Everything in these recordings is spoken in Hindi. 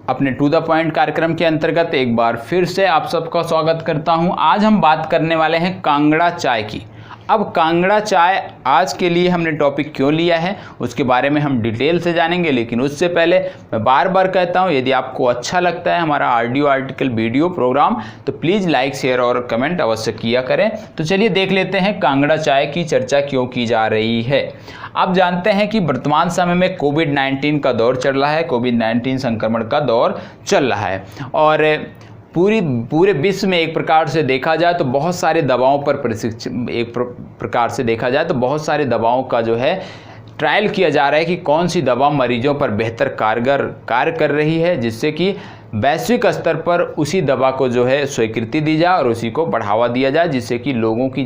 अपने टू द पॉइंट कार्यक्रम के अंतर्गत एक बार फिर से आप सबका स्वागत करता हूं। आज हम बात करने वाले हैं कांगड़ा चाय की। अब कांगड़ा चाय आज के लिए हमने टॉपिक क्यों लिया है उसके बारे में हम डिटेल से जानेंगे, लेकिन उससे पहले मैं बार बार कहता हूं, यदि आपको अच्छा लगता है हमारा ऑडियो आर्टिकल वीडियो प्रोग्राम तो प्लीज़ लाइक शेयर और कमेंट अवश्य किया करें। तो चलिए देख लेते हैं कांगड़ा चाय की चर्चा क्यों की जा रही है। आप जानते हैं कि वर्तमान समय में कोविड-19 का दौर चल रहा है, कोविड-19 संक्रमण का दौर चल रहा है और पूरे विश्व में एक प्रकार से देखा जाए तो बहुत सारे दवाओं पर प्रकार से देखा जाए तो बहुत सारी दवाओं का जो है ट्रायल किया जा रहा है कि कौन सी दवा मरीजों पर बेहतर कारगर कार्य कर रही है, जिससे कि वैश्विक स्तर पर उसी दवा को जो है स्वीकृति दी जाए और उसी को बढ़ावा दिया जाए, जिससे कि लोगों की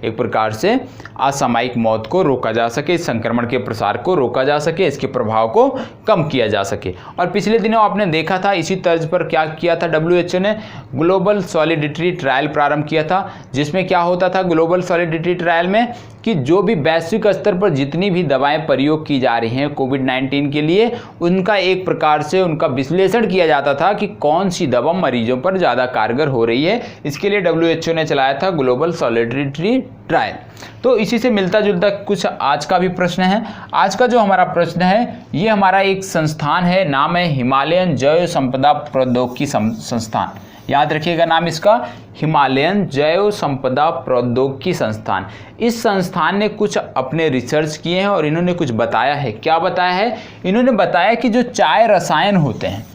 एक प्रकार से असामयिक मौत को रोका जा सके, इस संक्रमण के प्रसार को रोका जा सके, इसके प्रभाव को कम किया जा सके। और पिछले दिनों आपने देखा था इसी तर्ज पर क्या किया था, WHO ने ग्लोबल सॉलिडिटी ट्रायल प्रारंभ किया था, जिसमें क्या होता था ग्लोबल सॉलिडिटी ट्रायल में कि जो भी वैश्विक स्तर पर जितनी भी दवाएं प्रयोग की जा रही हैं कोविड-19 के लिए, उनका एक प्रकार से उनका विश्लेषण किया जाता था कि कौन सी दवा मरीजों पर ज़्यादा कारगर हो रही है। इसके लिए WHO ने चलाया था ग्लोबल सॉलिडिटी ट्रायल। तो इसी से मिलता जुलता कुछ आज का भी प्रश्न है। आज का जो हमारा प्रश्न है ये हमारा एक संस्थान है, नाम है हिमालयन जैव संपदा प्रौद्योगिकी संस्थान। याद रखिएगा नाम इसका, हिमालयन जैव संपदा प्रौद्योगिकी संस्थान। इस संस्थान ने कुछ अपने रिसर्च किए हैं और इन्होंने कुछ बताया है। क्या बताया है? इन्होंने बताया कि जो चाय रसायन होते हैं,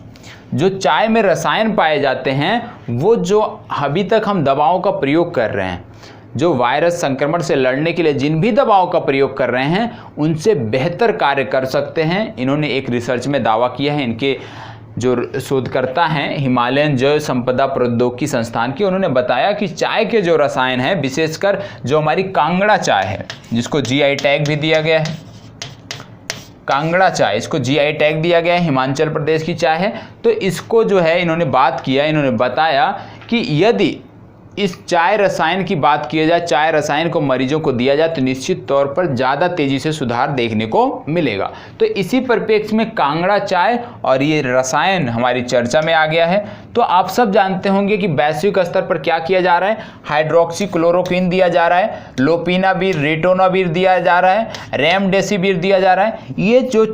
जो चाय में रसायन पाए जाते हैं, वो जो अभी तक हम दवाओं का प्रयोग कर रहे हैं, जो वायरस संक्रमण से लड़ने के लिए जिन भी दवाओं का प्रयोग कर रहे हैं, उनसे बेहतर कार्य कर सकते हैं। इन्होंने एक रिसर्च में दावा किया है। इनके जो शोधकर्ता हैं हिमालयन जैव संपदा प्रौद्योगिकी संस्थान के, उन्होंने बताया कि चाय के जो रसायन हैं, विशेषकर जो हमारी कांगड़ा चाय है जिसको GI टैग भी दिया गया है, कांगड़ा चाय इसको GI टैग दिया गया है, हिमाचल प्रदेश की चाय है। तो इसको जो है इन्होंने बात किया, इन्होंने बताया कि यदि इस चाय रसायन की बात किया जाए, चाय रसायन को मरीजों को दिया जाए तो निश्चित तौर पर ज़्यादा तेज़ी से सुधार देखने को मिलेगा। तो इसी परिप्रेक्ष्य में कांगड़ा चाय और ये रसायन हमारी चर्चा में आ गया है। तो आप सब जानते होंगे कि वैश्विक स्तर पर क्या किया जा रहा है, हाइड्रोक्सी क्लोरोक्विन दिया जा रहा है, लोपिनाविर रिटोनाविर दिया जा रहा है, रेमडेसिविर दिया जा रहा है। ये जो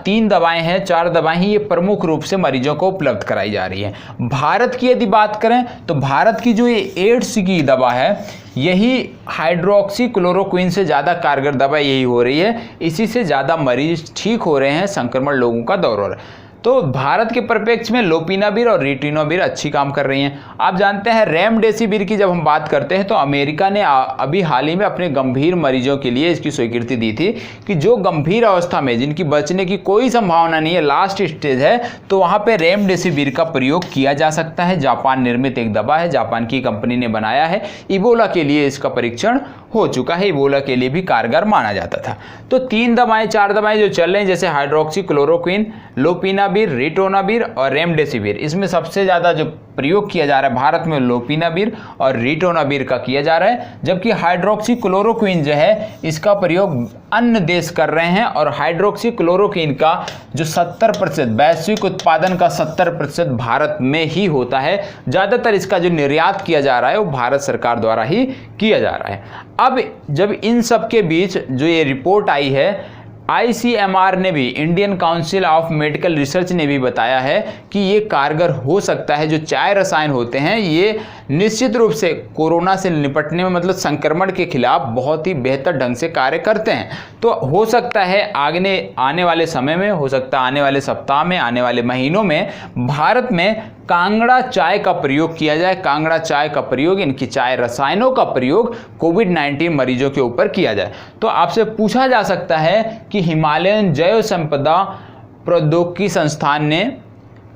3 दवाएँ हैं, 4 दवाएँ हैं, ये प्रमुख रूप से मरीजों को उपलब्ध कराई जा रही है। भारत की यदि बात करें तो भारत की जो ये एड्स की दवा है, यही हाइड्रोक्सी क्लोरोक्विन से ज़्यादा कारगर दवा यही हो रही है, इसी से ज़्यादा मरीज ठीक हो रहे हैं, संक्रमण लोगों का दौर हो रहा है। तो भारत के परिप्रेक्ष्य में लोपिनाविर और रिटोनाविर अच्छी काम कर रही हैं। आप जानते हैं रेमडेसिविर की जब हम बात करते हैं तो अमेरिका ने अभी हाल ही में अपने गंभीर मरीजों के लिए इसकी स्वीकृति दी थी कि जो गंभीर अवस्था में जिनकी बचने की कोई संभावना नहीं है, लास्ट स्टेज है, तो वहाँ पे रेमडेसिविर का प्रयोग किया जा सकता है। जापान निर्मित एक दवा है, जापान की कंपनी ने बनाया है। इबोला के लिए इसका परीक्षण हो चुका है, इबोला के लिए भी कारगर माना जाता था। तो 3 दवाएं 4 दवाएं जो चल रही हैं, जैसे हाइड्रोक्सी क्लोरोक्विन, लोपिनाविर, रिटोनाविर और रेमडेसिविर, इसमें सबसे ज़्यादा जो प्रयोग किया जा रहा है भारत में लोपिनाविर और रिटोनाविर का किया जा रहा है, जबकि हाइड्रोक्सी क्लोरोक्विन जो है इसका प्रयोग अन्य देश कर रहे हैं। और हाइड्रोक्सी क्लोरोक्विन का जो 70% वैश्विक उत्पादन का 70% भारत में ही होता है। ज़्यादातर इसका जो निर्यात किया जा रहा है वो भारत सरकार द्वारा ही किया जा रहा है। अब जब इन सब के बीच जो ये रिपोर्ट आई है, ICMR ने भी, Indian council of medical research ने भी बताया है कि ये कारगर हो सकता है। जो चाय रसायन होते हैं ये निश्चित रूप से कोरोना से निपटने में, मतलब संक्रमण के खिलाफ बहुत ही बेहतर ढंग से कार्य करते हैं। तो हो सकता है आने वाले समय में, हो सकता है आने वाले सप्ताह में, आने वाले महीनों में भारत में कांगड़ा चाय का प्रयोग किया जाए। कांगड़ा चाय का प्रयोग, इनकी चाय रसायनों का प्रयोग कोविड-19 मरीजों के ऊपर किया जाए। तो आपसे पूछा जा सकता है कि हिमालयन जैव संपदा प्रौद्योगिकी संस्थान ने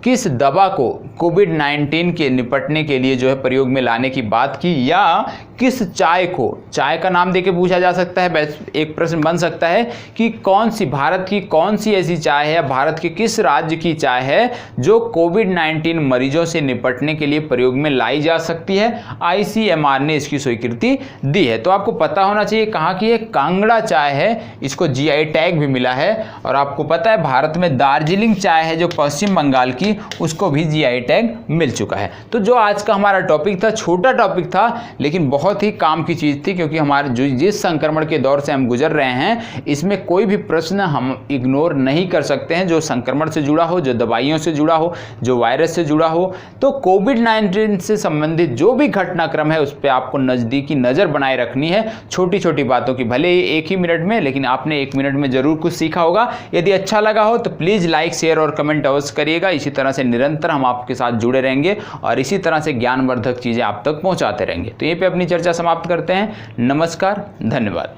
किस दवा को कोविड-19 के निपटने के लिए जो है प्रयोग में लाने की बात की, या किस चाय को, चाय का नाम देके पूछा जा सकता है। एक प्रश्न बन सकता है कि कौन सी, भारत की कौन सी ऐसी चाय है, भारत के किस राज्य की चाय है जो कोविड-19 मरीजों से निपटने के लिए प्रयोग में लाई जा सकती है। ICMR ने इसकी स्वीकृति दी है। तो आपको पता होना चाहिए कहाँ की है, कांगड़ा चाय है, इसको GI टैग भी मिला है। और आपको पता है भारत में दार्जिलिंग चाय है जो पश्चिम बंगाल की थी उसको भी जीआई टैग मिल चुका है। तो जो आज का हमारा टॉपिक था, छोटा टॉपिक था लेकिन बहुत ही काम की चीज़ थी, क्योंकि हमारे जो जिस संक्रमण के दौर से हम गुजर रहे हैं इसमें कोई भी प्रश्न हम इग्नोर नहीं कर सकते हैं, जो संक्रमण से जुड़ा हो, जो दवाइयों से जुड़ा हो, जो वायरस से जुड़ा हो। तो कोविड-19 से संबंधित जो भी घटनाक्रम है उस पर आपको नज़दीकी नज़र बनाए रखनी है, छोटी छोटी बातों की, भले ही 1 ही मिनट में, लेकिन आपने 1 मिनट में ज़रूर कुछ सीखा होगा। यदि अच्छा लगा हो तो प्लीज़ लाइक, शेयर और कमेंट अवश्य करिएगा। इसी तरह से निरंतर हम आपके साथ जुड़े रहेंगे और इसी तरह से ज्ञानवर्धक चीज़ें आप तक पहुँचाते रहेंगे। तो यहीं पर अपनी चर्चा समाप्त करते हैं। नमस्कार, धन्यवाद।